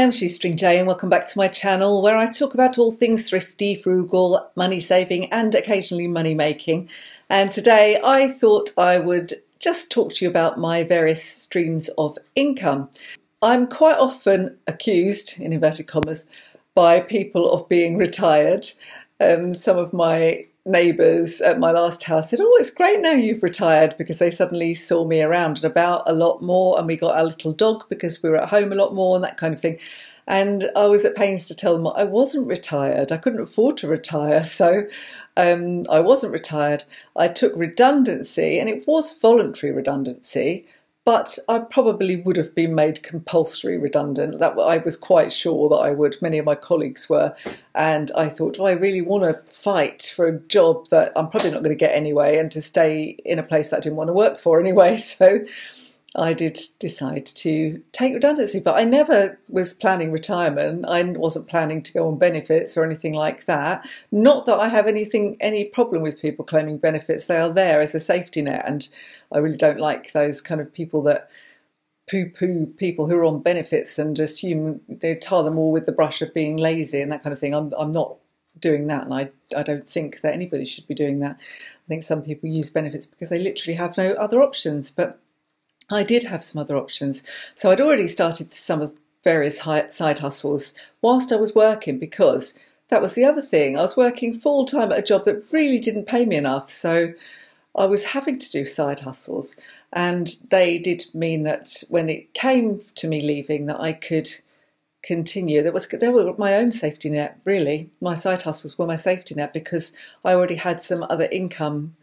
I'm Shoestring Jay and welcome back to my channel where I talk about all things thrifty, frugal, money saving and occasionally money making. And today I thought I would just talk to you about my various streams of income. I'm quite often accused, in inverted commas, by people of being retired. Some of my neighbours at my last house said, "Oh, it's great now you've retired," because they suddenly saw me around and about a lot more, and we got our little dog because we were at home a lot more and that kind of thing. And I was at pains to tell them I wasn't retired. I couldn't afford to retire, so I wasn't retired. I took redundancy, and it was voluntary redundancy, but I probably would have been made compulsory redundant. That I was quite sure that I would. Many of my colleagues were. And I thought, do I really want to fight for a job that I'm probably not going to get anyway, and to stay in a place that I didn't want to work for anyway? So I did decide to take redundancy, but I never was planning retirement. I wasn't planning to go on benefits or anything like that. Not that I have any problem with people claiming benefits. They are there as a safety net, and I really don't like those kind of people that poo-poo people who are on benefits and assume they tar them all with the brush of being lazy and that kind of thing. I'm not doing that, and I don't think that anybody should be doing that. I think some people use benefits because they literally have no other options, but I did have some other options. So I'd already started some of various side hustles whilst I was working, because that was the other thing. I was working full-time at a job that really didn't pay me enough, so I was having to do side hustles, and they did mean that when it came to me leaving, that I could continue. They were my own safety net, really. My side hustles were my safety net because I already had some other income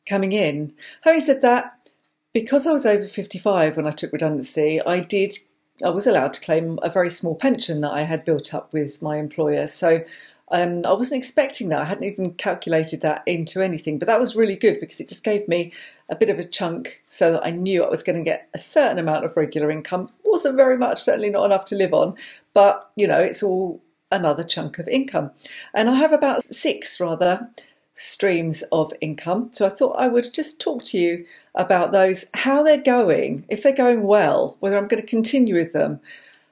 coming in. Having said that, because I was over 55 when I took redundancy, I was allowed to claim a very small pension that I had built up with my employer. So I wasn't expecting that. I hadn't even calculated that into anything, but that was really good because it just gave me a bit of a chunk so that I knew I was going to get a certain amount of regular income. It wasn't very much, certainly not enough to live on, but you know, it's all another chunk of income. And I have about six streams of income. So I thought I would just talk to you about those, how they're going, if they're going well, whether I'm going to continue with them.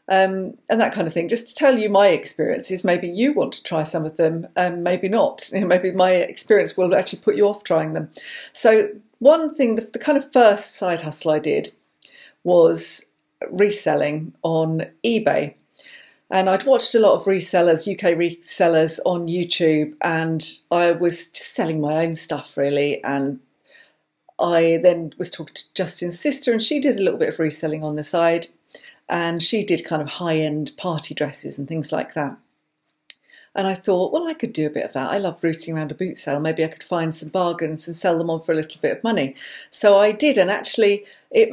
And that kind of thing, just to tell you my experiences. Maybe you want to try some of them, maybe not. Maybe my experience will actually put you off trying them. So one thing, the kind of first side hustle I did was reselling on eBay. And I'd watched a lot of resellers, UK resellers on YouTube, and I was just selling my own stuff really. And I then was talking to Justin's sister, and she did a little bit of reselling on the side. And she did kind of high-end party dresses and things like that. And I thought, well, I could do a bit of that. I love rooting around a boot sale. Maybe I could find some bargains and sell them on for a little bit of money. So I did, and actually it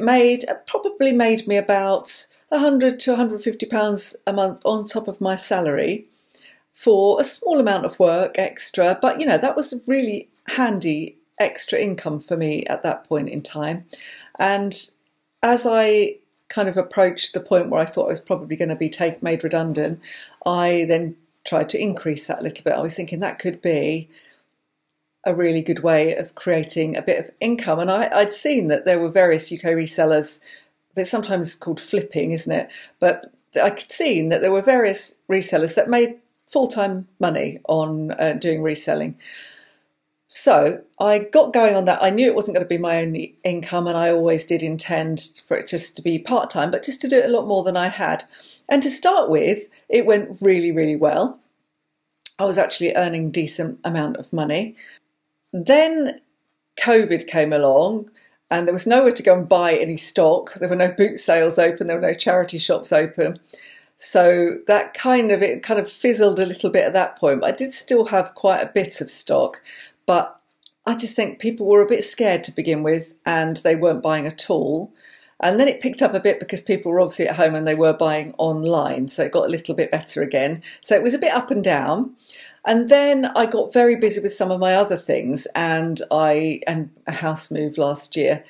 probably made me about £100 to £150 a month on top of my salary for a small amount of work extra. But, you know, that was a really handy extra income for me at that point in time. And as I kind of approached the point where I thought I was probably going to be made redundant, I then tried to increase that a little bit. I was thinking that could be a really good way of creating a bit of income. And I'd seen that there were various UK resellers. They're sometimes called flipping, isn't it? But I'd seen that there were various resellers that made full-time money on doing reselling. So I got going on that. I knew it wasn't going to be my only income, and I always did intend for it just to be part-time, but just to do it a lot more than I had. And to start with, it went really, really well. I was actually earning a decent amount of money. Then COVID came along, and there was nowhere to go and buy any stock. There were no boot sales open. There were no charity shops open. So it kind of fizzled a little bit at that point. But I did still have quite a bit of stock. But I just think people were a bit scared to begin with, and they weren't buying at all. And then it picked up a bit because people were obviously at home and they were buying online. So it got a little bit better again. So it was a bit up and down. And then I got very busy with some of my other things, and a house move last year,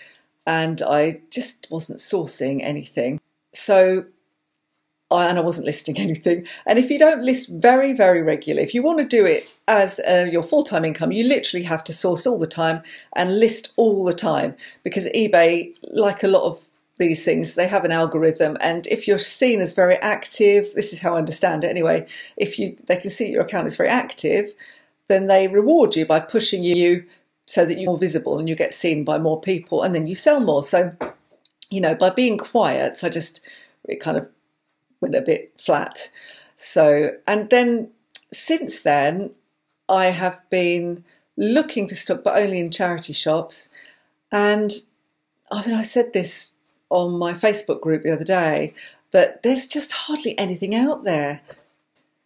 and I just wasn't sourcing anything. So I wasn't listing anything. And if you don't list very, very regularly, if you want to do it as your full-time income, you literally have to source all the time and list all the time, because eBay, like a lot of these things, they have an algorithm, and if you're seen as very active, this is how I understand it anyway, if they can see your account is very active, then they reward you by pushing you so that you're more visible and you get seen by more people, and then you sell more. So, you know, by being quiet, it kind of went a bit flat. So, and then since then, I have been looking for stock, but only in charity shops. And I mean, I said this on my Facebook group the other day, that there's just hardly anything out there.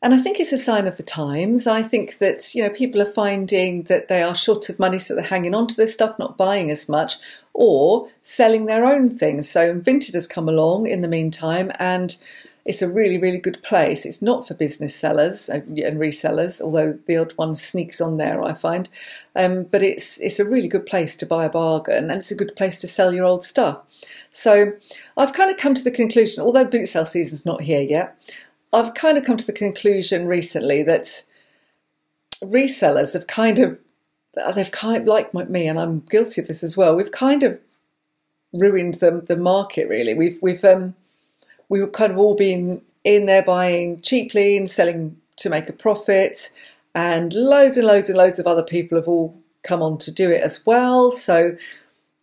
And I think it's a sign of the times. I think that, you know, people are finding that they are short of money, so they're hanging on to their stuff, not buying as much, or selling their own things. So Vinted has come along in the meantime, and it's a really, really good place. It's not for business sellers and resellers, although the odd one sneaks on there, I find. But it's a really good place to buy a bargain, and it's a good place to sell your old stuff. So I've kind of come to the conclusion, although boot sale season's not here yet, I've kind of come to the conclusion recently that resellers have they've kind of, like me, and I'm guilty of this as well, we've kind of ruined the market, really. We've kind of all been in there buying cheaply and selling to make a profit, and loads and loads and loads of other people have all come on to do it as well. So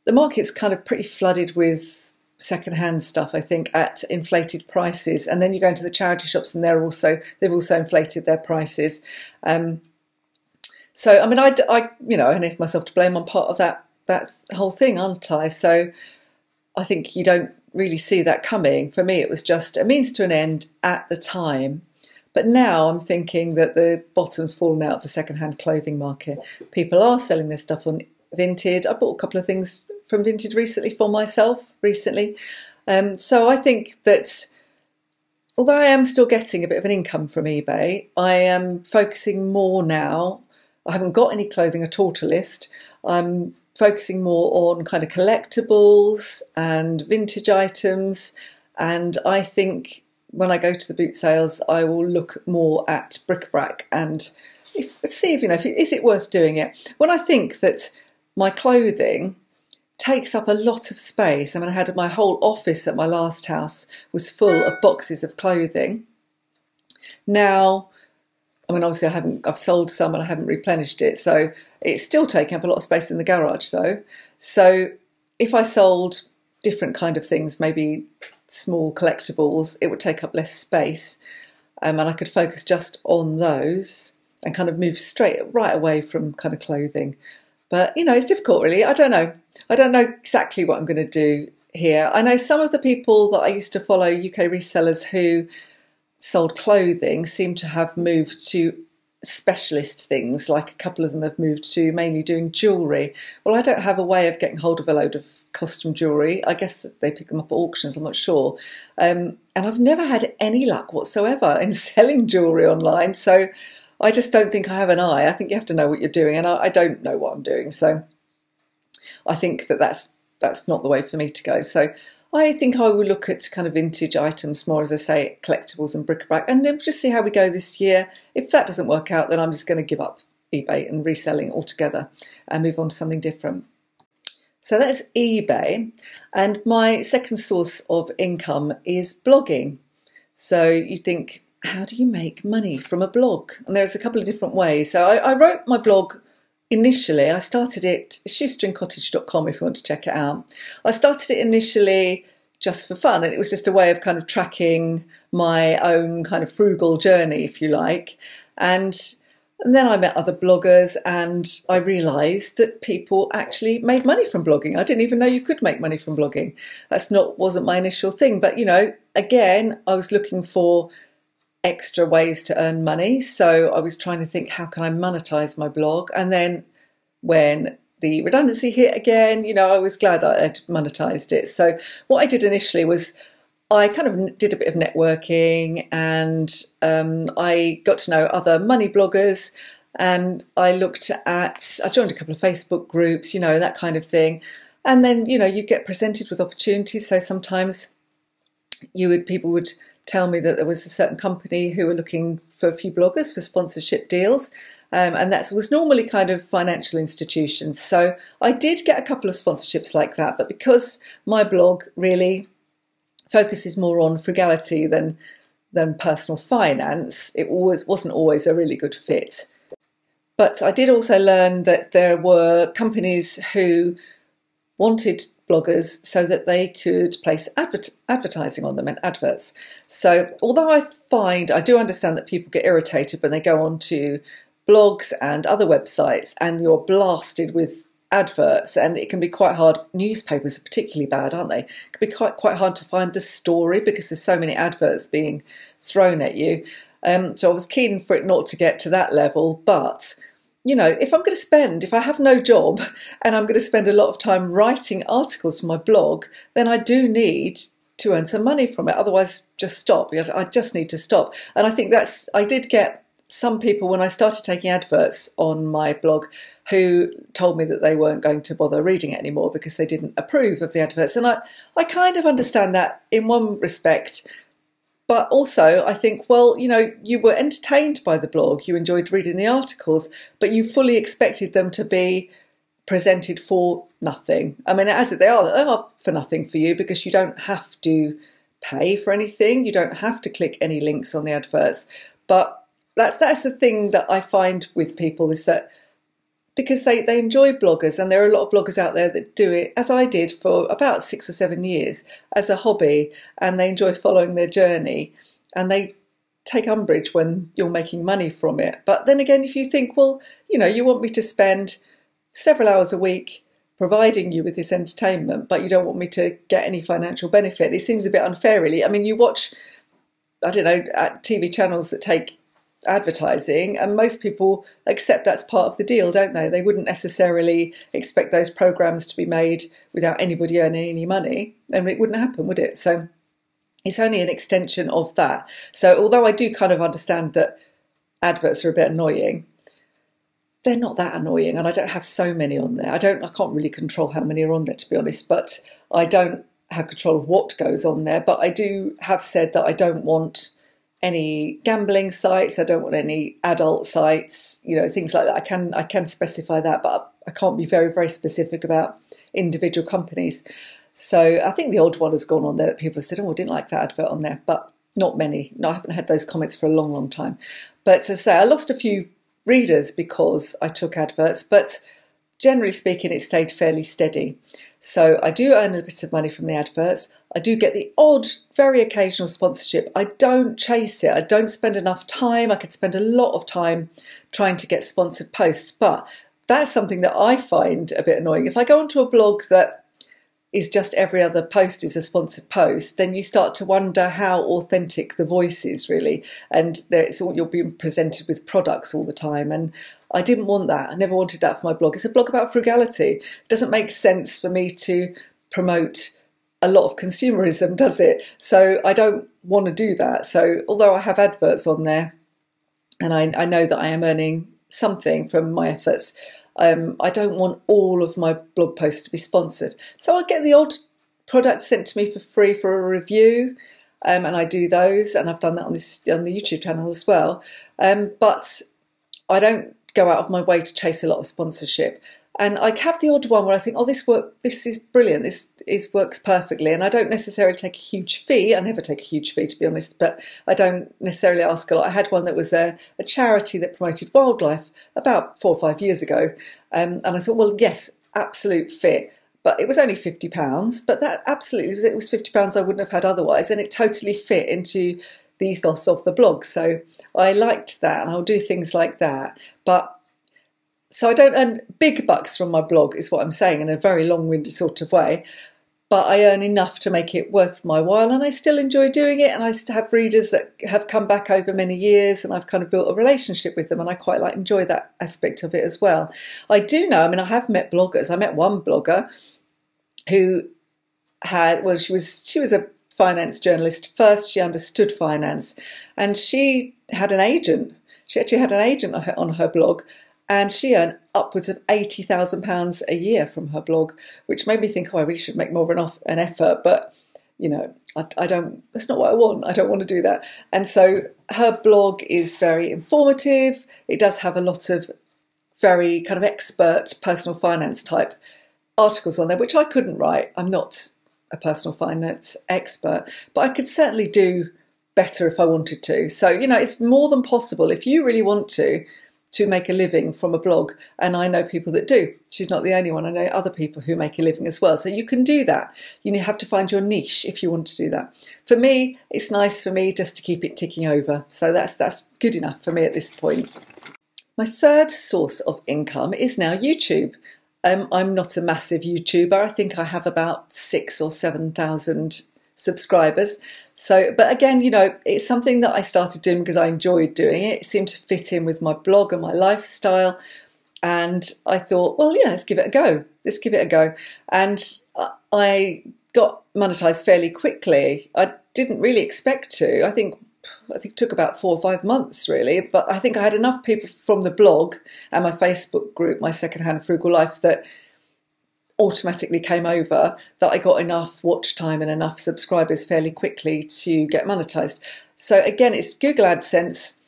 the market's kind of pretty flooded with second-hand stuff, I think, at inflated prices. And then you go into the charity shops, and they've also inflated their prices. So I mean, I you know, I only have myself to blame. I'm part of that whole thing, aren't I? So I think you don't really see that coming. For me, it was just a means to an end at the time. But now I'm thinking that the bottom's fallen out of the second-hand clothing market. People are selling their stuff on Vinted. I bought a couple of things from Vinted recently for myself so I think that although I am still getting a bit of an income from eBay, I am focusing more now. I haven't got any clothing at all to list. I'm focusing more on kind of collectibles and vintage items, and I think when I go to the boot sales, I will look more at bric-a-brac and see if, you know, is it worth doing it. When I think that my clothing takes up a lot of space. I mean, I had my whole office at my last house was full of boxes of clothing. Now, I mean, obviously I've sold some and I haven't replenished it, so it's still taking up a lot of space in the garage though. So if I sold different kind of things, maybe small collectibles, it would take up less space, and I could focus just on those and kind of move right away from kind of clothing. But, you know, it's difficult really. I don't know exactly what I'm going to do here. I know some of the people that I used to follow, UK resellers who sold clothing, seem to have moved to specialist things. Like a couple of them have moved to mainly doing jewellery. Well, I don't have a way of getting hold of a load of costume jewellery. I guess they pick them up at auctions, I'm not sure. And I've never had any luck whatsoever in selling jewellery online. So I just don't think I have an eye. I think you have to know what you're doing, and I don't know what I'm doing. So I think that's not the way for me to go. So I think I will look at kind of vintage items more, as I say, collectibles and bric-a-brac, and then just see how we go this year. If that doesn't work out, then I'm just going to give up eBay and reselling altogether and move on to something different. So that's eBay. And my second source of income is blogging. So you think, how do you make money from a blog? And there's a couple of different ways. So I wrote my blog initially. I started it, it's shoestringcottage.com if you want to check it out. I started it initially just for fun, and it was just a way of kind of tracking my own kind of frugal journey, if you like. And then I met other bloggers, and I realised that people actually made money from blogging. I didn't even know you could make money from blogging. Wasn't my initial thing. But, you know, again, I was looking for extra ways to earn money. So I was trying to think, how can I monetize my blog? And then when the redundancy hit again, you know, I was glad that I'd monetized it. So what I did initially was I kind of did a bit of networking, and I got to know other money bloggers, and I joined a couple of Facebook groups, you know, that kind of thing. And then, you know, you get presented with opportunities. So sometimes people would tell me that there was a certain company who were looking for a few bloggers for sponsorship deals, and that was normally kind of financial institutions. So I did get a couple of sponsorships like that, but because my blog really focuses more on frugality than personal finance, it wasn't always a really good fit. But I did also learn that there were companies who wanted bloggers so that they could place advertising on them and adverts. So although I do understand that people get irritated when they go onto blogs and other websites and you're blasted with adverts, and it can be quite hard. Newspapers are particularly bad, aren't they? It can be quite hard to find the story because there's so many adverts being thrown at you. So I was keen for it not to get to that level, but you know, if I have no job and I'm going to spend a lot of time writing articles for my blog, then I do need to earn some money from it. Otherwise, just stop. I just need to stop. And I think I did get some people when I started taking adverts on my blog who told me that they weren't going to bother reading it anymore because they didn't approve of the adverts. And I kind of understand that in one respect. But also, I think, well, you know, you were entertained by the blog, you enjoyed reading the articles, but you fully expected them to be presented for nothing. I mean, they are for nothing for you because you don't have to pay for anything, you don't have to click any links on the adverts. But that's the thing that I find with people, is that because they enjoy bloggers, and there are a lot of bloggers out there that do it, as I did for about 6 or 7 years, as a hobby, and they enjoy following their journey, and they take umbrage when you're making money from it. But then again, if you think, well, you know, you want me to spend several hours a week providing you with this entertainment, but you don't want me to get any financial benefit, it seems a bit unfair, really. I mean, you watch, I don't know, TV channels that take advertising, and most people accept that's part of the deal, don't they? They wouldn't necessarily expect those programs to be made without anybody earning any money, and it wouldn't happen, would it? So it's only an extension of that. So although I do kind of understand that adverts are a bit annoying, they're not that annoying, and I don't have so many on there. I can't really control how many are on there, to be honest, but I don't have control of what goes on there. But I do have said that I don't want any gambling sites, I don't want any adult sites, you know, things like that. I can specify that, but I can't be very, very specific about individual companies. So I think the odd one has gone on there that people have said, oh, I didn't like that advert on there, but not many. No, I haven't had those comments for a long, long time. But as I say, I lost a few readers because I took adverts, but generally speaking, it stayed fairly steady. So I do earn a bit of money from the adverts. I do get the odd, very occasional sponsorship. I don't chase it. I don't spend enough time. I could spend a lot of time trying to get sponsored posts, but that's something that I find a bit annoying. If I go onto a blog that is just every other post is a sponsored post, then you start to wonder how authentic the voice is, really. And you're being presented with products all the time. And I didn't want that. I never wanted that for my blog. It's a blog about frugality. It doesn't make sense for me to promote a lot of consumerism, does it? So I don't want to do that. So although I have adverts on there, and I know that I am earning something from my efforts, I don't want all of my blog posts to be sponsored. So I get the odd product sent to me for free for a review, and I do those, and I've done that on the YouTube channel as well. But I don't go out of my way to chase a lot of sponsorship. And I have the odd one where I think, oh, this is brilliant, this works perfectly. And I don't necessarily take a huge fee. I never take a huge fee, to be honest, but I don't necessarily ask a lot. I had one that was a charity that promoted wildlife about 4 or 5 years ago. And I thought, well, yes, absolute fit. But it was only £50, but that absolutely, it was £50 I wouldn't have had otherwise. And it totally fit into the ethos of the blog. So I liked that, and I'll do things like that. So I don't earn big bucks from my blog, is what I'm saying, in a very long-winded sort of way. But I earn enough to make it worth my while, and I still enjoy doing it. And I still have readers that have come back over many years, and I've kind of built a relationship with them, and I quite enjoy that aspect of it as well. I do know, I mean, I have met bloggers. I met one blogger who she was a finance journalist. First, she understood finance, and she had an agent. She actually had an agent on her blog, and she earned upwards of £80,000 a year from her blog, which made me think, oh, I really should make more of an effort. But I don't, that's not what I want. I don't want to do that. And so her blog is very informative. It does have a lot of very kind of expert personal finance type articles on there, which I couldn't write. I'm not a personal finance expert, but I could certainly do better if I wanted to. So, it's more than possible if you really want to make a living from a blog. And I know people that do. She's not the only one. I know other people who make a living as well. So you can do that. You have to find your niche if you want to do that. For me, it's nice for me just to keep it ticking over. So that's good enough for me at this point. My third source of income is now YouTube. I'm not a massive YouTuber. I think I have about 6,000 or 7,000 subscribers. So, but again, it's something that I started doing because I enjoyed doing it. It seemed to fit in with my blog and my lifestyle. And I thought, well, yeah, let's give it a go. Let's give it a go. And I got monetized fairly quickly. I didn't really expect to. I think it took about 4 or 5 months really, but I think I had enough people from the blog and my Facebook group, my Secondhand Frugal Life, that automatically came over, that I got enough watch time and enough subscribers fairly quickly to get monetized. So again, it's Google AdSense.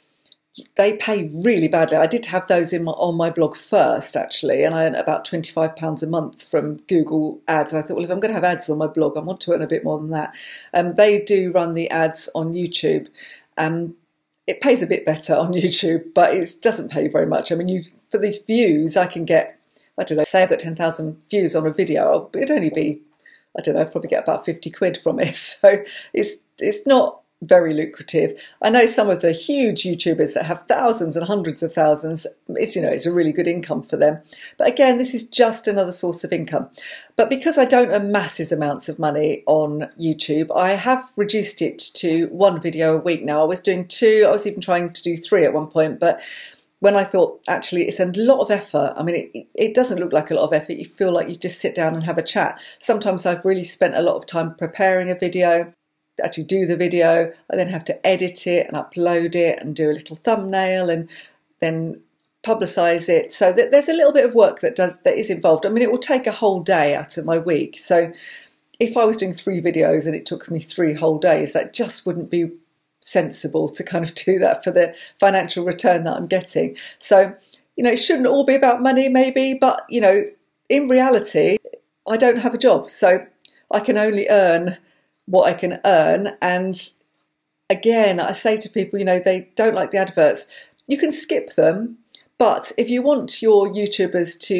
They pay really badly. I did have those on my blog first, actually, and I earned about £25 a month from Google Ads. And I thought, well, if I'm going to have ads on my blog, I want to earn a bit more than that. They do run the ads on YouTube. It pays a bit better on YouTube, but it doesn't pay very much. I mean, for the views, I can get, I don't know, say I've got 10,000 views on a video, it'd only be, I don't know, I'd probably get about 50 quid from it. So it's not very lucrative. I know some of the huge YouTubers that have thousands and hundreds of thousands, it's a really good income for them. But again, this is just another source of income. But because I don't earn massive amounts of money on YouTube, I have reduced it to 1 video a week now. I was doing 2, I was even trying to do 3 at one point, but when I thought, actually, it's a lot of effort. I mean, it doesn't look like a lot of effort. You feel like you just sit down and have a chat. Sometimes I've really spent a lot of time preparing a video, actually do the video. I then have to edit it and upload it and do a little thumbnail and then publicize it. So there's a little bit of work that is involved. I mean, it will take a whole day out of my week. So if I was doing 3 videos and it took me 3 whole days, that just wouldn't be sensible to kind of do that for the financial return that I'm getting. So, it shouldn't all be about money maybe, but, in reality, I don't have a job. So I can only earn what I can earn. And again, I say to people, they don't like the adverts. You can skip them, but if you want your YouTubers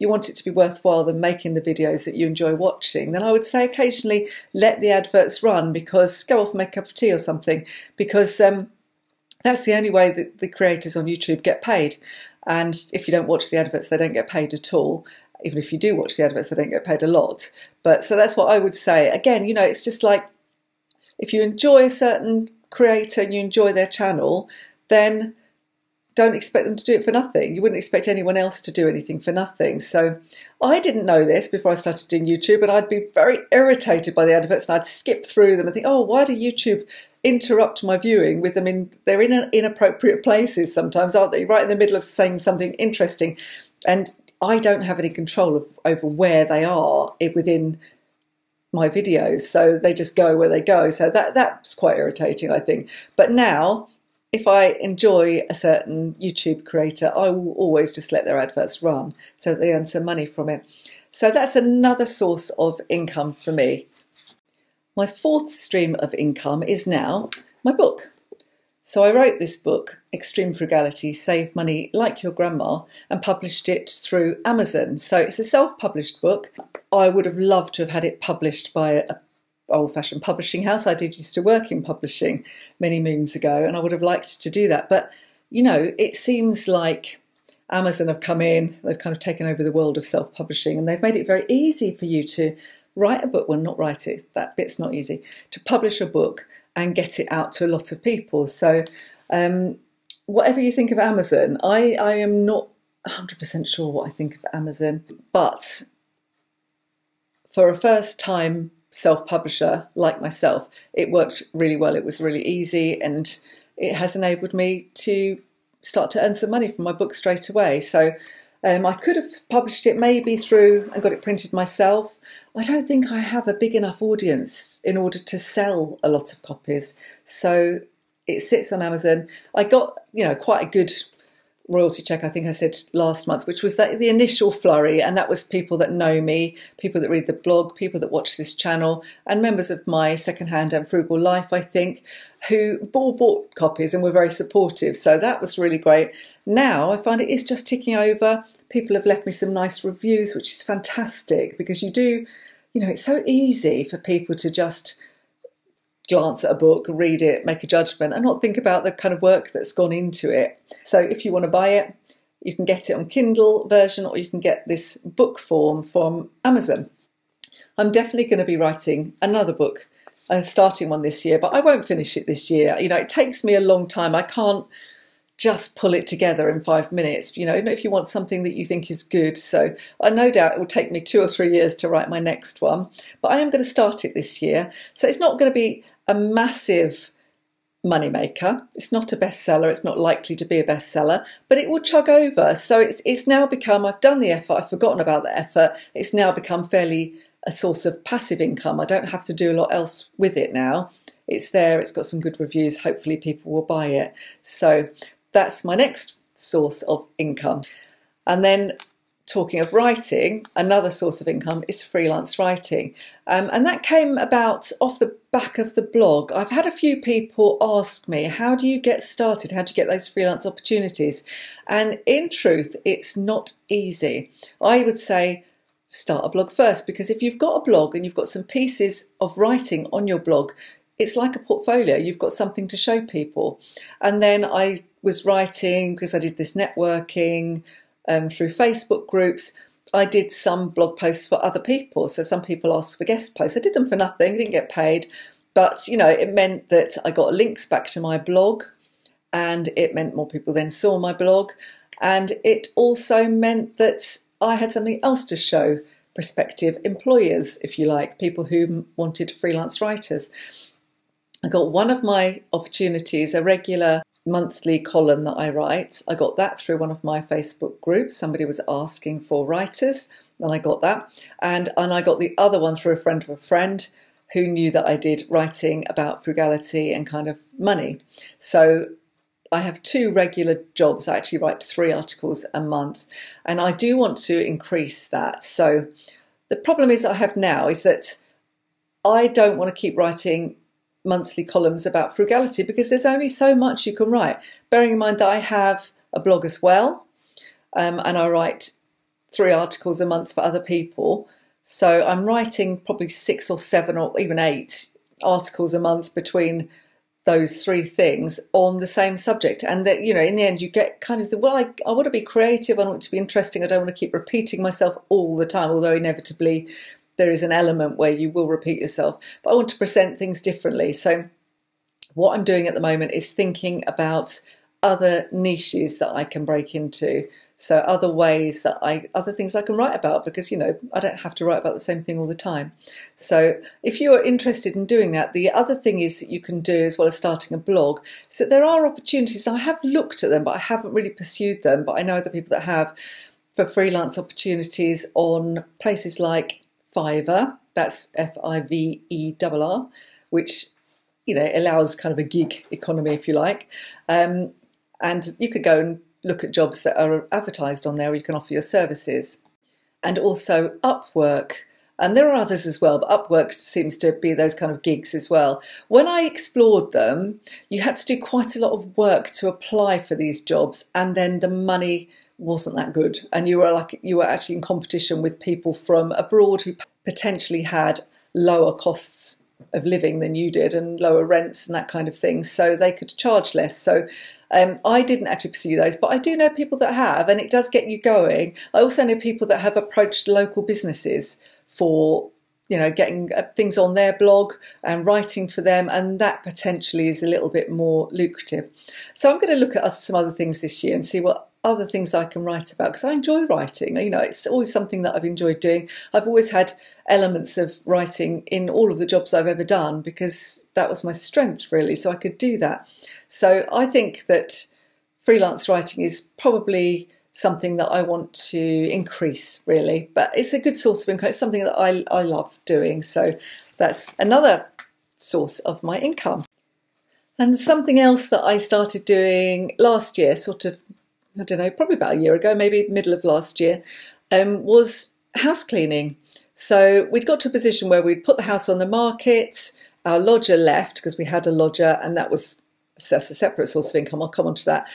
you want it to be worthwhile them making the videos that you enjoy watching, then I would say occasionally let the adverts run, because go off and make a cup of tea or something, because that's the only way that the creators on YouTube get paid. And if you don't watch the adverts, they don't get paid at all. Even if you do watch the adverts, they don't get paid a lot. But so that's what I would say. Again, it's just like, if you enjoy a certain creator and you enjoy their channel, then don't expect them to do it for nothing. You wouldn't expect anyone else to do anything for nothing. So I didn't know this before I started doing YouTube, and I'd be very irritated by the adverts, and I'd skip through them and think, oh, why do YouTube interrupt my viewing with them they're in inappropriate places sometimes, aren't they? Right in the middle of saying something interesting. And I don't have any control over where they are within my videos. So they just go where they go. So that's quite irritating, I think. But now, if I enjoy a certain YouTube creator, I will always just let their adverts run so that they earn some money from it. So that's another source of income for me. My 4th stream of income is now my book. So I wrote this book, Extreme Frugality, Save Money Like Your Grandma, and published it through Amazon. So it's a self-published book. I would have loved to have had it published by a old-fashioned publishing house. I did used to work in publishing many moons ago, and I would have liked to do that. But, it seems like Amazon have come in, they've kind of taken over the world of self-publishing, and they've made it very easy for you to write a book, well, not write it, that bit's not easy, to publish a book and get it out to a lot of people. So whatever you think of Amazon, I am not 100% sure what I think of Amazon, but for a first-time self-publisher like myself, it worked really well. It was really easy, and it has enabled me to start to earn some money from my book straight away. So I could have published it maybe through and got it printed myself. I don't think I have a big enough audience in order to sell a lot of copies. So it sits on Amazon. I got, quite a good royalty check, I think I said last month, which was the initial flurry, and that was people that know me, people that read the blog, people that watch this channel, and members of my Secondhand and Frugal Life, I think, who all bought copies and were very supportive. So that was really great. Now I find it is just ticking over. People have left me some nice reviews, which is fantastic, because it's so easy for people to just glance at a book, read it, make a judgment, and not think about the kind of work that's gone into it. So if you want to buy it, you can get it on Kindle version, or you can get this book form from Amazon. I'm definitely going to be writing another book, starting one this year, but I won't finish it this year. It takes me a long time. I can't just pull it together in 5 minutes, if you want something that you think is good. So I no doubt it will take me 2 or 3 years to write my next one, but I am going to start it this year. So it's not going to be a massive moneymaker. It's not a bestseller. It's not likely to be a bestseller, but it will chug over. So it's now become, I've done the effort, I've forgotten about the effort. It's now become fairly a source of passive income. I don't have to do a lot else with it now. It's there. It's got some good reviews. Hopefully people will buy it. So that's my next source of income. And then talking of writing, another source of income is freelance writing. And that came about off the back of the blog. I've had a few people ask me, how do you get started? How do you get those freelance opportunities? And in truth, it's not easy. I would say start a blog first, because if you've got a blog and you've got some pieces of writing on your blog, it's like a portfolio. You've got something to show people. And then I was writing, because I did this networking through Facebook groups. I did some blog posts for other people. So some people asked for guest posts. I did them for nothing, didn't get paid. But, it meant that I got links back to my blog, and it meant more people then saw my blog. And it also meant that I had something else to show prospective employers, if you like, people who wanted freelance writers. I got one of my opportunities, a regular monthly column that I write. I got that through one of my Facebook groups. Somebody was asking for writers, and I got that. And I got the other one through a friend of a friend who knew that I did writing about frugality and kind of money. So I have 2 regular jobs. I actually write 3 articles a month, and I do want to increase that. So the problem I have now is that I don't want to keep writing monthly columns about frugality, because there's only so much you can write. Bearing in mind that I have a blog as well, and I write 3 articles a month for other people. So I'm writing probably 6 or 7 or even 8 articles a month between those 3 things on the same subject. And that, in the end you get kind of I want to be creative, I want it to be interesting, I don't want to keep repeating myself all the time, although inevitably there is an element where you will repeat yourself, but I want to present things differently. So what I'm doing at the moment is thinking about other niches that I can break into. So other ways that other things I can write about, because, I don't have to write about the same thing all the time. So if you are interested in doing that, the other thing is that you can do, as well as starting a blog, is that there are opportunities. I have looked at them, but I haven't really pursued them, but I know other people that have, for freelance opportunities on places like Fiverr, that's Fiverr, which allows kind of a gig economy, if you like, and you could go and look at jobs that are advertised on there, or you can offer your services. And also Upwork, and there are others as well, but Upwork seems to be those kind of gigs as well. When I explored them, you had to do quite a lot of work to apply for these jobs, and then the money wasn't that good, and you were actually in competition with people from abroad who potentially had lower costs of living than you did, and lower rents and that kind of thing, so they could charge less. So I didn't actually pursue those, but I do know people that have, and it does get you going. I also know people that have approached local businesses for getting things on their blog and writing for them, and that potentially is a little bit more lucrative. So I'm going to look at some other things this year and see what other things I can write about, because I enjoy writing. It's always something that I've enjoyed doing. I've always had elements of writing in all of the jobs I've ever done, because that was my strength, really, so I could do that. So I think that freelance writing is probably something that I want to increase, really. But it's a good source of income. It's something that I love doing. So that's another source of my income. And something else that I started doing last year, sort of, I don't know, probably about a year ago, maybe middle of last year, was house cleaning. So we'd got to a position where we'd put the house on the market. Our lodger left because we had a lodger, and that's a separate source of income. I'll come on to that.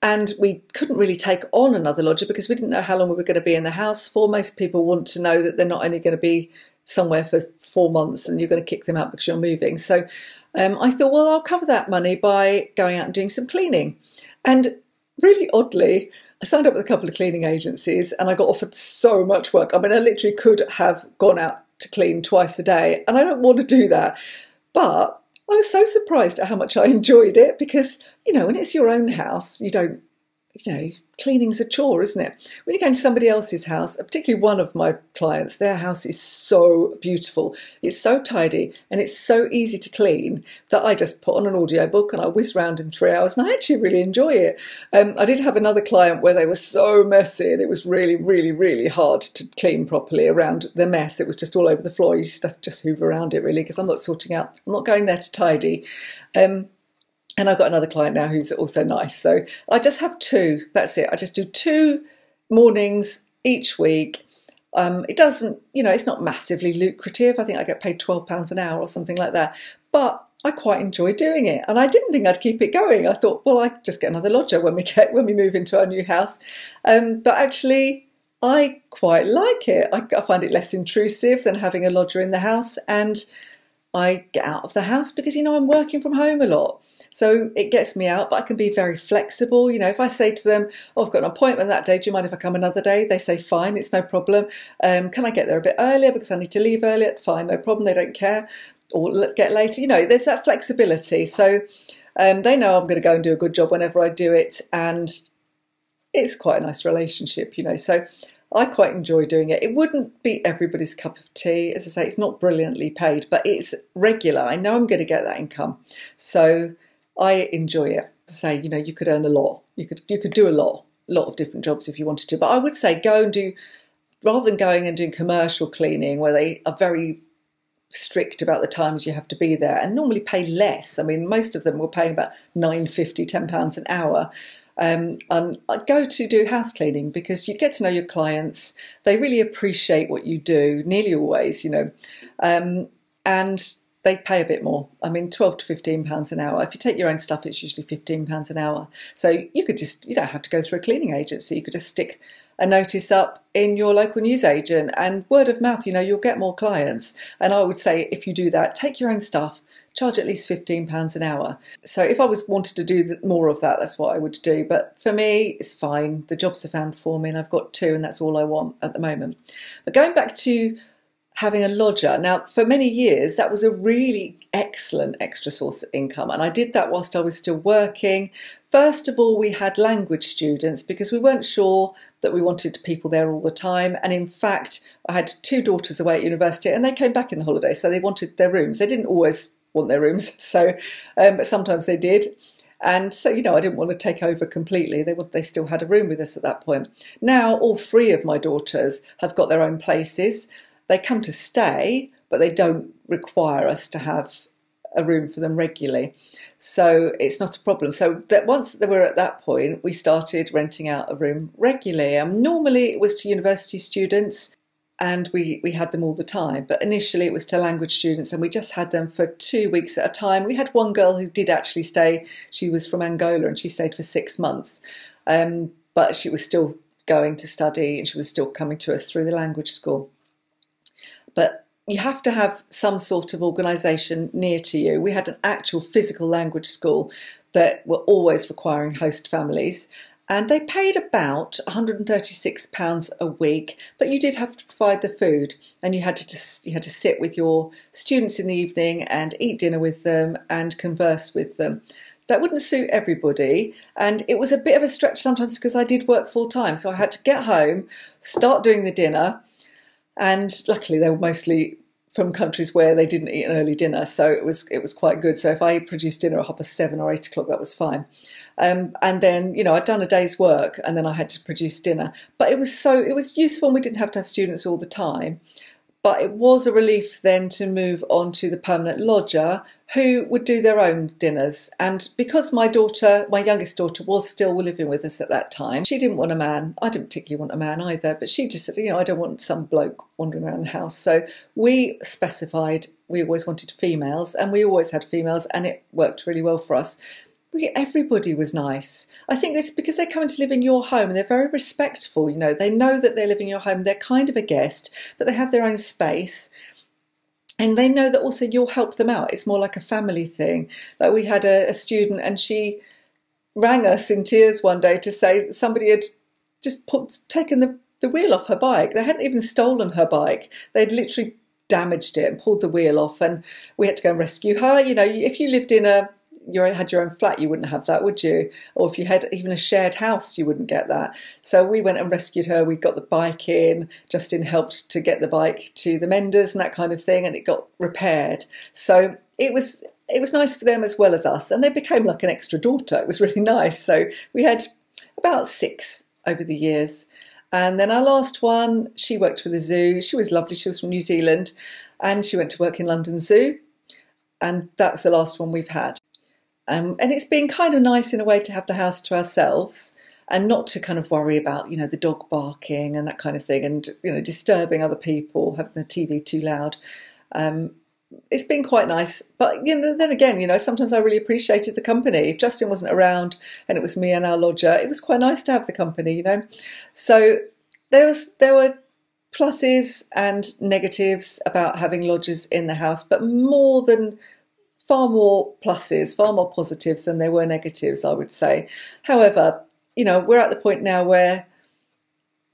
And we couldn't really take on another lodger because we didn't know how long we were going to be in the house for. Most people want to know that they're not only going to be somewhere for 4 months and you're going to kick them out because you're moving. So I thought, well, I'll cover that money by going out and doing some cleaning. And really oddly, I signed up with a couple of cleaning agencies and I got offered so much work. I mean, I literally could have gone out to clean twice a day, and I don't want to do that. But I was so surprised at how much I enjoyed it because, when it's your own house, you don't, cleaning's a chore, isn't it? When you go into somebody else's house, particularly one of my clients, their house is so beautiful. It's so tidy and it's so easy to clean that I just put on an audiobook and I whiz around in 3 hours, and I actually really enjoy it. I did have another client where they were so messy and it was really, really, really hard to clean properly around the mess. It was just all over the floor. You just have to hoover around it, really, because I'm not going there to tidy. And I've got another client now who's also nice. So I just have 2. That's it. I just do 2 mornings each week. It doesn't, it's not massively lucrative. I think I get paid £12 an hour or something like that. But I quite enjoy doing it. And I didn't think I'd keep it going. I thought, well, I just get another lodger when we move into our new house. But actually, I quite like it. I find it less intrusive than having a lodger in the house. And I get out of the house because, I'm working from home a lot. So it gets me out, but I can be very flexible. If I say to them, oh, I've got an appointment that day, do you mind if I come another day? They say, fine, it's no problem. Can I get there a bit earlier because I need to leave earlier? Fine, no problem, they don't care. Or get later. There's that flexibility. So they know I'm going to go and do a good job whenever I do it. And it's quite a nice relationship, So I quite enjoy doing it. It wouldn't be everybody's cup of tea. As I say, it's not brilliantly paid, but it's regular. I know I'm going to get that income. So I enjoy it. To say, you could earn a lot. You could do a lot of different jobs if you wanted to. But I would say go and do, rather than going and doing commercial cleaning where they are very strict about the times you have to be there and normally pay less. I mean, most of them were paying about £9.50, £10 an hour. And I go to do house cleaning because you get to know your clients. They really appreciate what you do, nearly always, and they pay a bit more. I mean, £12 to £15 an hour. If you take your own stuff, it's usually £15 an hour. So you don't have to go through a cleaning agency. You could just stick a notice up in your local newsagent, and word of mouth, you'll get more clients. And I would say if you do that, take your own stuff, charge at least £15 an hour. So if I wanted to do more of that, that's what I would do. But for me, it's fine. The jobs are found for me and I've got 2 and that's all I want at the moment. But going back to having a lodger. Now, for many years, that was a really excellent extra source of income. And I did that whilst I was still working. First of all, we had language students because we weren't sure that we wanted people there all the time. And in fact, I had 2 daughters away at university and they came back in the holidays. So they wanted their rooms. They didn't always want their rooms. But sometimes they did. And so, I didn't want to take over completely. They still had a room with us at that point. Now, all 3 of my daughters have got their own places. They come to stay, but they don't require us to have a room for them regularly. So it's not a problem. So that once they were at that point, we started renting out a room regularly. Normally it was to university students and we had them all the time. But initially it was to language students and we just had them for 2 weeks at a time. We had one girl who did actually stay. She was from Angola and she stayed for 6 months. But she was still going to study and she was still coming to us through the language school. But you have to have some sort of organisation near to you. We had an actual physical language school that were always requiring host families, and they paid about £136 a week, but you did have to provide the food, and you had to sit with your students in the evening and eat dinner with them and converse with them. That wouldn't suit everybody, and it was a bit of a stretch sometimes because I did work full time, so I had to get home, start doing the dinner. And luckily they were mostly from countries where they didn't eat an early dinner, so it was quite good. So if I produced dinner at 7:30 or 8 o'clock, that was fine. And then, you know, I'd done a day's work and then I had to produce dinner. But it was useful, and we didn't have to have students all the time. But it was a relief then to move on to the permanent lodger, who would do their own dinners. And because my youngest daughter, was still living with us at that time, she didn't want a man. I didn't particularly want a man either, but she just said, you know, I don't want some bloke wandering around the house. So we specified we always wanted females, and we always had females, and it worked really well for us. Everybody was nice. I think it's because they come in to live in your home and they're very respectful. You know, they know that they're living in your home. They're kind of a guest, but they have their own space. And they know that also you'll help them out. It's more like a family thing. Like we had a student, and she rang us in tears one day to say somebody had just taken the wheel off her bike. They hadn't even stolen her bike. They'd literally damaged it and pulled the wheel off, and we had to go and rescue her. You know, if you lived in you had your own flat, you wouldn't have that, would you? Or if you had even a shared house, you wouldn't get that. So we went and rescued her. We got the bike in. Justin helped to get the bike to the menders and that kind of thing, and it got repaired. So it was nice for them as well as us, and they became like an extra daughter. It was really nice. So we had about 6 over the years. And then our last one, she worked for the zoo. She was lovely. She was from New Zealand, and she went to work in London Zoo. And that was the last one we've had. And it's been kind of nice in a way to have the house to ourselves and not to kind of worry about, you know, the dog barking and that kind of thing, and, you know, disturbing other people, having the TV too loud. It's been quite nice. But, you know, then again, you know, sometimes I really appreciated the company. If Justin wasn't around and it was me and our lodger, it was quite nice to have the company, you know. So there were pluses and negatives about having lodgers in the house, but far more pluses, far more positives than there were negatives, I would say. However, you know, we're at the point now where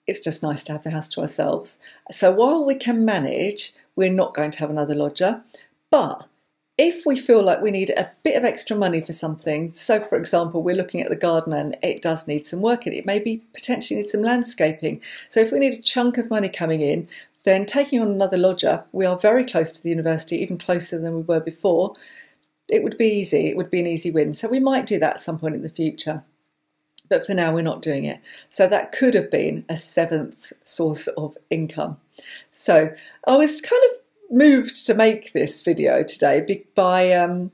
it's just nice to have the house to ourselves. So while we can manage, we're not going to have another lodger. But if we feel like we need a bit of extra money for something, so for example, we're looking at the garden and it does need some work in it, maybe potentially need some landscaping. So if we need a chunk of money coming in, then taking on another lodger, we are very close to the university, even closer than we were before. It would be easy. It would be an easy win. So we might do that at some point in the future. But for now, we're not doing it. So that could have been a 7th source of income. So I was kind of moved to make this video today by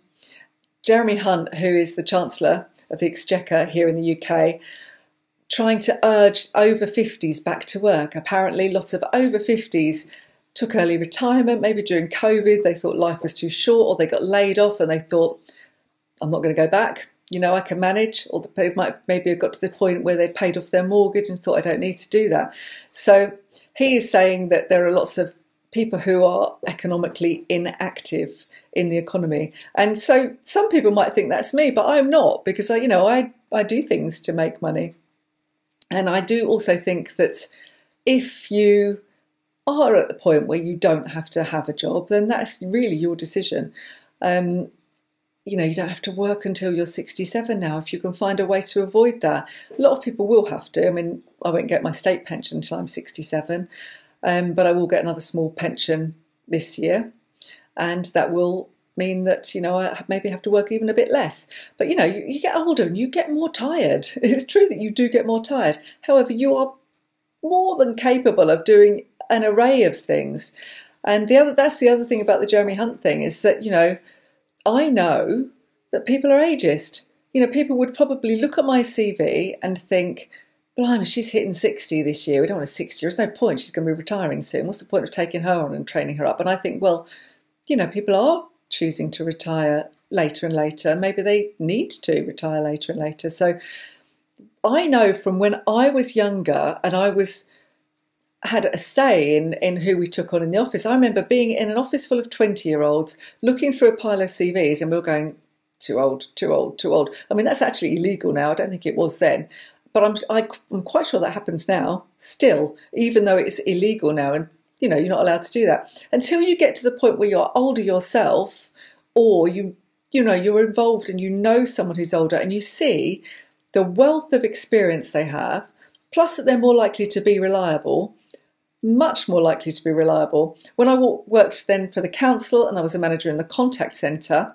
Jeremy Hunt, who is the Chancellor of the Exchequer here in the UK, trying to urge over 50s back to work. Apparently, lots of over 50s took early retirement, maybe during COVID. They thought life was too short, or they got laid off and they thought, I'm not going to go back. You know, I can manage. Or they might maybe have got to the point where they'd paid off their mortgage and thought, I don't need to do that. So he is saying that there are lots of people who are economically inactive in the economy. And so some people might think that's me, but I'm not, because I do things to make money. And I do also think that if you are at the point where you don't have to have a job, then that's really your decision. You know, you don't have to work until you're 67 now, if you can find a way to avoid that. A lot of people will have to. I mean, I won't get my state pension until I'm 67, but I will get another small pension this year, and that will mean that, you know, I maybe have to work even a bit less. But, you know, you get older and you get more tired. It's true that you do get more tired. However, you are more than capable of doing an array of things. And that's the other thing about the Jeremy Hunt thing, is that, you know, I know that people are ageist. You know, people would probably look at my CV and think, blimey, she's hitting 60 this year. We don't want a 60. There's no point. She's going to be retiring soon. What's the point of taking her on and training her up? And I think, well, you know, people are choosing to retire later and later. Maybe they need to retire later and later. So I know from when I was younger and had a say in who we took on in the office. I remember being in an office full of 20-year-olds, looking through a pile of CVs, and we were going, too old, too old, too old. I mean, that's actually illegal now. I don't think it was then. But I'm quite sure that happens now, still, even though it's illegal now, and, you know, you're not allowed to do that. Until you get to the point where you're older yourself, or you know, you're involved and you know someone who's older and you see the wealth of experience they have, plus that they're more likely to be reliable, much more likely to be reliable. When I worked then for the council and I was a manager in the contact centre,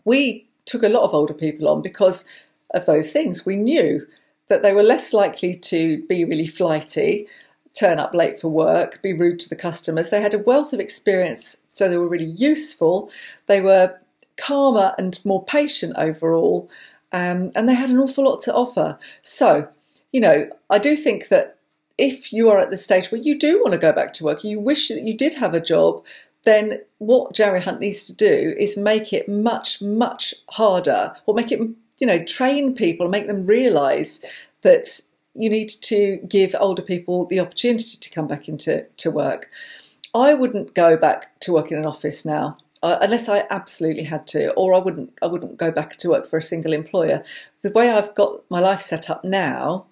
we took a lot of older people on because of those things. We knew that they were less likely to be really flighty, turn up late for work, be rude to the customers. They had a wealth of experience, so they were really useful. They were calmer and more patient overall, and they had an awful lot to offer. So, I do think that if you are at the stage where you do want to go back to work, you wish that you did have a job, then what Jeremy Hunt needs to do is make it much, much harder, or make it, train people, make them realise that you need to give older people the opportunity to come back into work. I wouldn't go back to work in an office now, unless I absolutely had to, or I wouldn't go back to work for a single employer. The way I've got my life set up now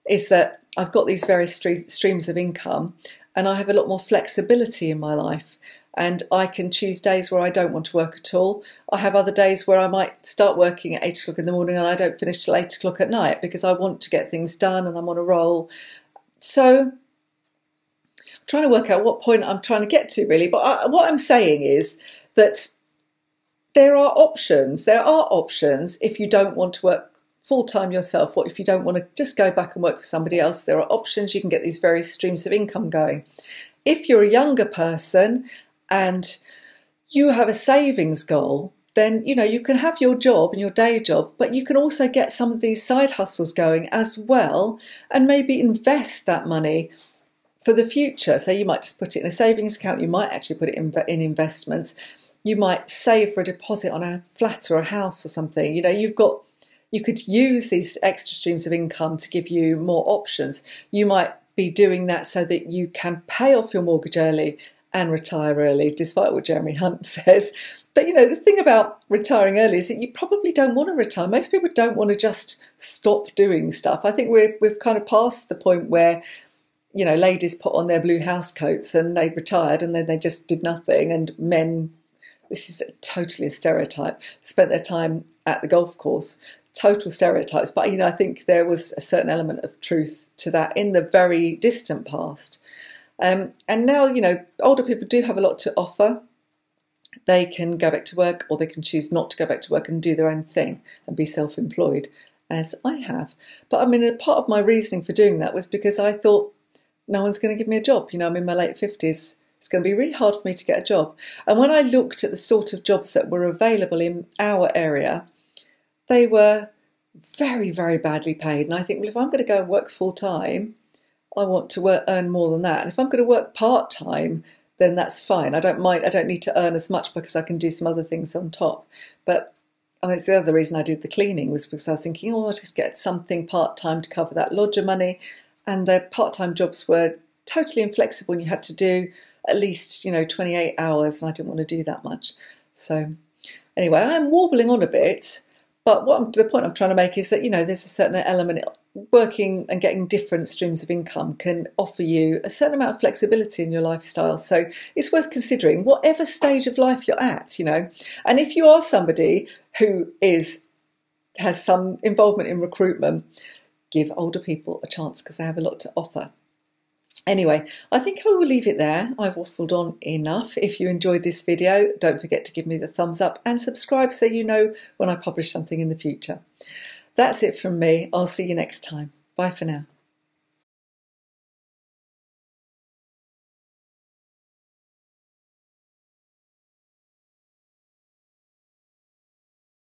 is that I've got these various streams of income, and I have a lot more flexibility in my life. And I can choose days where I don't want to work at all. I have other days where I might start working at 8 o'clock in the morning and I don't finish till 8 o'clock at night because I want to get things done and I'm on a roll. So I'm trying to work out what point I'm trying to get to, really. But what I'm saying is that there are options. There are options if you don't want to work full-time yourself, or if you don't want to just go back and work for somebody else. There are options. You can get these various streams of income going. If you're a younger person and you have a savings goal, then you can have your job and your day job, but you can also get some of these side hustles going as well, and maybe invest that money for the future. So you might just put it in a savings account. You might actually put it in investments. You might save for a deposit on a flat or a house or something. You could use these extra streams of income to give you more options. You might be doing that so that you can pay off your mortgage early and retire early, despite what Jeremy Hunt says. But the thing about retiring early is that you probably don't want to retire. Most people don't want to just stop doing stuff. I think we've kind of passed the point where ladies put on their blue house coats and they retired and then they just did nothing, and men, this is totally a stereotype, spent their time at the golf course. Total stereotypes. But I think there was a certain element of truth to that in the very distant past. And now, older people do have a lot to offer. They can go back to work, or they can choose not to go back to work and do their own thing and be self-employed, as I have. But a part of my reasoning for doing that was because I thought, no one's going to give me a job. I'm in my late 50s. It's going to be really hard for me to get a job. And when I looked at the sort of jobs that were available in our area, they were very, very badly paid. And I think, well, if I'm going to go and work full-time, I want to earn more than that. And if I'm going to work part-time, then that's fine. I don't mind. I don't need to earn as much because I can do some other things on top. But it's the other reason I did the cleaning, was because I was thinking, I'll just get something part-time to cover that lodger money. And the part-time jobs were totally inflexible, and you had to do at least, 28 hours, and I didn't want to do that much. So anyway, I'm warbling on a bit. But the point I'm trying to make is that, there's a certain element, working and getting different streams of income can offer you a certain amount of flexibility in your lifestyle. So it's worth considering whatever stage of life you're at, And if you are somebody who has some involvement in recruitment, give older people a chance because they have a lot to offer. Anyway, I think I will leave it there. I've waffled on enough. If you enjoyed this video, don't forget to give me the thumbs up and subscribe so you know when I publish something in the future. That's it from me. I'll see you next time. Bye for now.